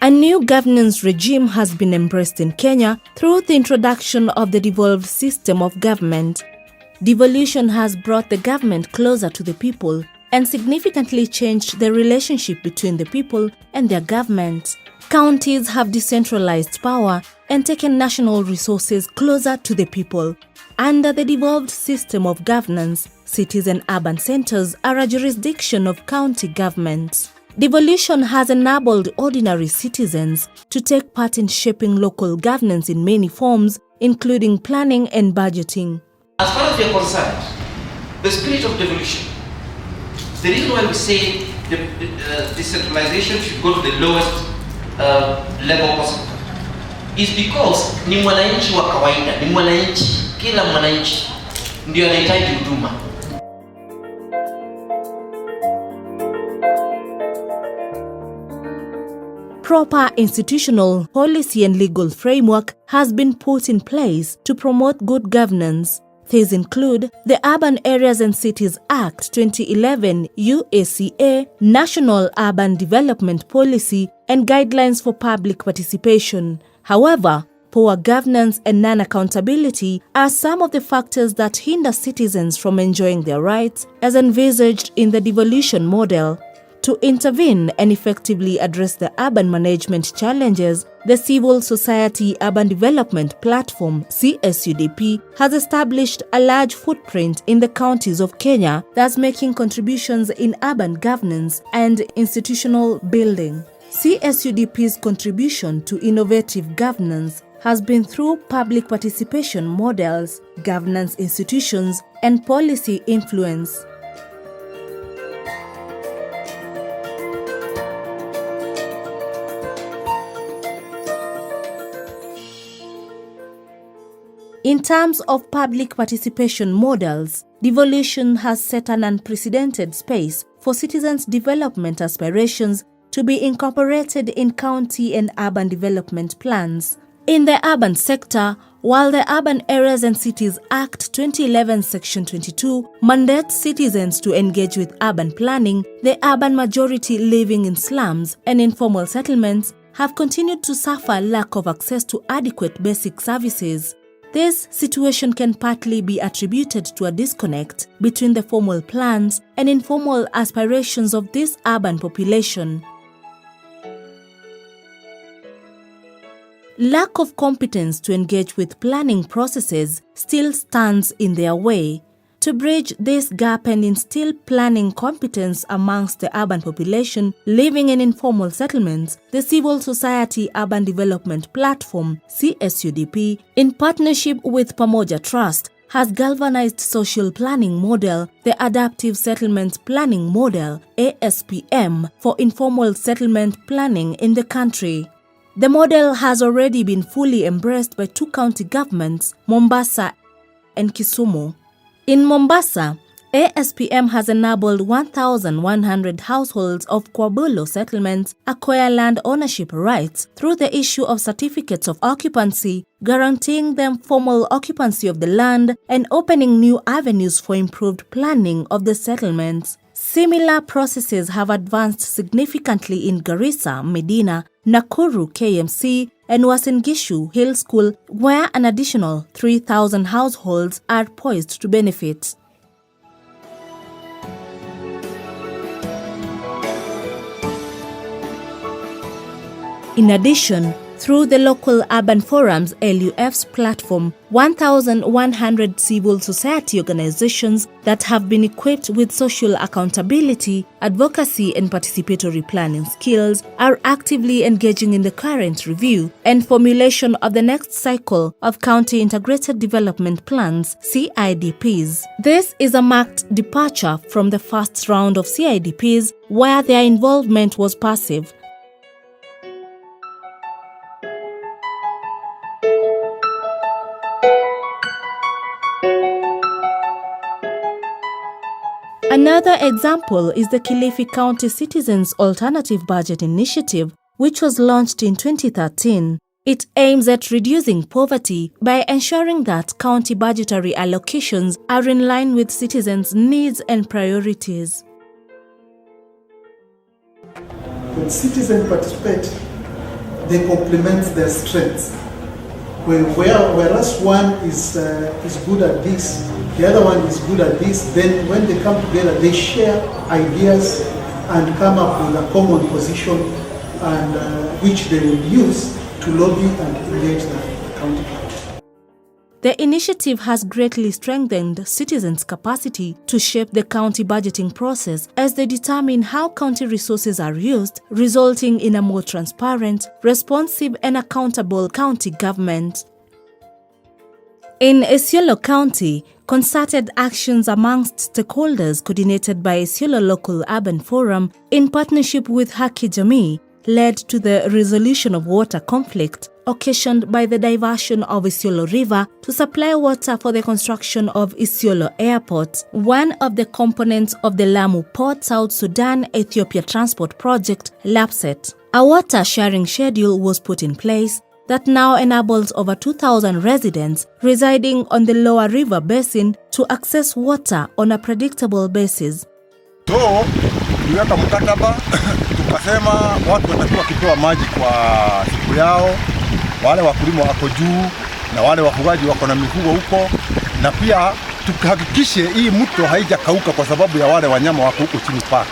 A new governance regime has been embraced in Kenya through the introduction of the devolved system of government. Devolution has brought the government closer to the people and significantly changed the relationship between the people and their government. Counties have decentralized power and taken national resources closer to the people. Under the devolved system of governance, cities and urban centers are a jurisdiction of county governments. Devolution has enabled ordinary citizens to take part in shaping local governance in many forms, including planning and budgeting. As far as we are concerned, the spirit of devolution, the reason why we say the decentralization should go to the lowest level possible is because ni mwananchi wa kawaida, ni mwananchi, kila mwananchi ndio anahitaji huduma. Proper institutional, policy and legal framework has been put in place to promote good governance. These include the Urban Areas and Cities Act 2011 UACA, National Urban Development Policy, and guidelines for public participation. However, poor governance and non-accountability are some of the factors that hinder citizens from enjoying their rights as envisaged in the devolution model. To intervene and effectively address the urban management challenges, the Civil Society Urban Development Platform (CSUDP) has established a large footprint in the counties of Kenya, thus making contributions in urban governance and institutional building. CSUDP's contribution to innovative governance has been through public participation models, governance institutions, and policy influence. In terms of public participation models, devolution has set an unprecedented space for citizens' development aspirations to be incorporated in county and urban development plans. In the urban sector, while the Urban Areas and Cities Act 2011 Section 22 mandates citizens to engage with urban planning, the urban majority living in slums and informal settlements have continued to suffer lack of access to adequate basic services. This situation can partly be attributed to a disconnect between the formal plans and informal aspirations of this urban population. Lack of competence to engage with planning processes still stands in their way. To bridge this gap and instill planning competence amongst the urban population living in informal settlements, the Civil Society Urban Development Platform (CSUDP), in partnership with Pamoja Trust, has galvanized social planning model, the Adaptive Settlement Planning Model (ASPM), for informal settlement planning in the country. The model has already been fully embraced by two county governments, Mombasa and Kisumu. In Mombasa, ASPM has enabled 1,100 households of Kwabulo settlements acquire land ownership rights through the issue of certificates of occupancy, guaranteeing them formal occupancy of the land and opening new avenues for improved planning of the settlements. Similar processes have advanced significantly in Garissa, Medina, Nakuru KMC, and Uasin Gishu Hill School, where an additional 3,000 households are poised to benefit. In addition, through the local urban forums LUF's platform, 1,100 civil society organizations that have been equipped with social accountability, advocacy and participatory planning skills are actively engaging in the current review and formulation of the next cycle of County Integrated Development Plans (CIDPs). This is a marked departure from the first round of CIDPs, where their involvement was passive. Another example is the Kilifi County Citizens Alternative Budget Initiative, which was launched in 2013. It aims at reducing poverty by ensuring that county budgetary allocations are in line with citizens' needs and priorities. When citizens participate they complement their strengths. Whereas one is good at this, the other one is good at this, then when they come together, they share ideas and come up with a common position, and which they will use to lobby and engage the county government. The initiative has greatly strengthened citizens' capacity to shape the county budgeting process as they determine how county resources are used, resulting in a more transparent, responsive and accountable county government. In Isiolo County, concerted actions amongst stakeholders coordinated by Isiolo Local Urban Forum in partnership with Haki Jamii led to the resolution of water conflict occasioned by the diversion of Isiolo River to supply water for the construction of Isiolo Airport, one of the components of the Lamu Port South Sudan-Ethiopia Transport Project, LAPSET. A water sharing schedule was put in place that now enables over 2,000 residents residing on the lower river basin to access water on a predictable basis. So, tuliweka mkataba, tukasema watu watakuwa wakitoa maji kwa siku yao, wale wakulima wako juu na wale wafugaji wako na mifugo huko, na pia tukahakikishe hii mto haijakauka kwa sababu ya wale wanyama wako huko chini paka.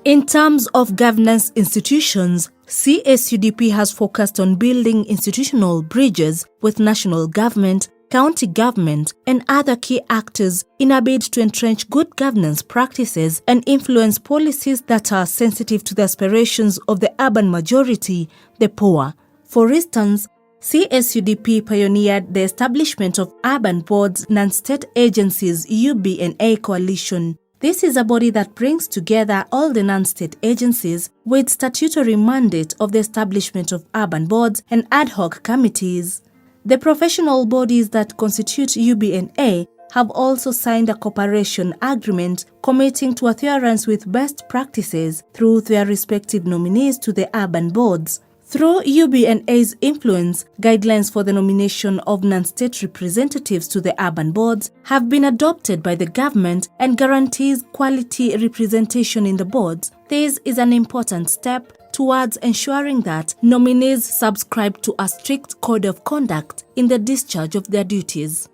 In terms of governance institutions, CSUDP has focused on building institutional bridges with national government, county government, and other key actors in a bid to entrench good governance practices and influence policies that are sensitive to the aspirations of the urban majority, the poor. For instance, CSUDP pioneered the establishment of Urban Boards Non-State Agencies UB&A Coalition. This is a body that brings together all the non-state agencies with statutory mandate of the establishment of urban boards and ad hoc committees. The professional bodies that constitute UB&A have also signed a cooperation agreement committing to adherence with best practices through their respective nominees to the urban boards. Through UB&A's influence, guidelines for the nomination of non-state representatives to the urban boards have been adopted by the government and guarantees quality representation in the boards. This is an important step towards ensuring that nominees subscribe to a strict code of conduct in the discharge of their duties.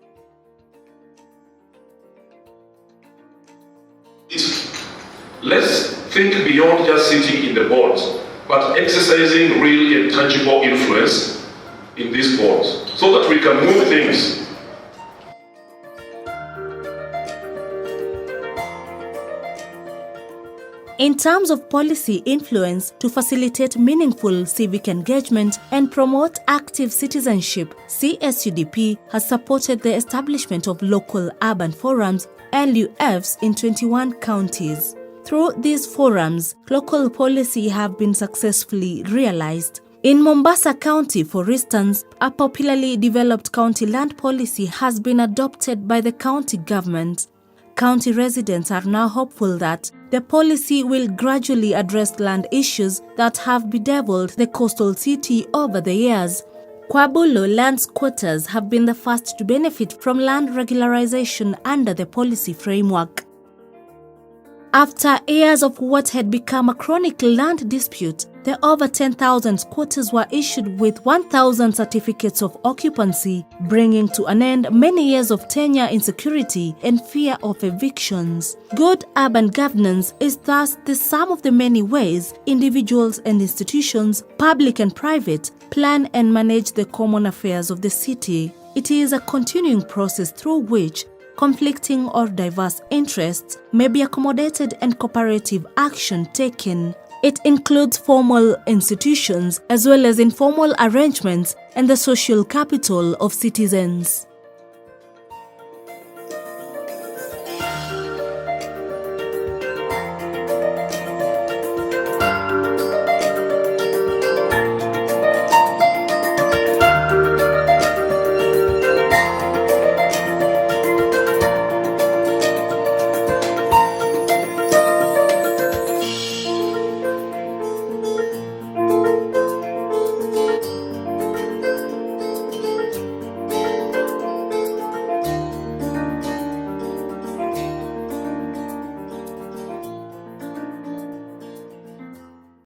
Let's think beyond just sitting in the boards, but exercising real and tangible influence in these boards so that we can move things. In terms of policy influence to facilitate meaningful civic engagement and promote active citizenship, CSUDP has supported the establishment of local urban forums LUFs in 21 counties. Through these forums, local policy have been successfully realized. In Mombasa County, for instance, a popularly developed county land policy has been adopted by the county government. County residents are now hopeful that the policy will gradually address land issues that have bedeviled the coastal city over the years. Kwabulo land squatters have been the first to benefit from land regularization under the policy framework. After years of what had become a chronic land dispute, the over 10,000 squatters were issued with 1,000 certificates of occupancy, bringing to an end many years of tenure insecurity and fear of evictions. Good urban governance is thus the sum of the many ways individuals and institutions, public and private, plan and manage the common affairs of the city. It is a continuing process through which conflicting or diverse interests may be accommodated and cooperative action taken. It includes formal institutions as well as informal arrangements and the social capital of citizens.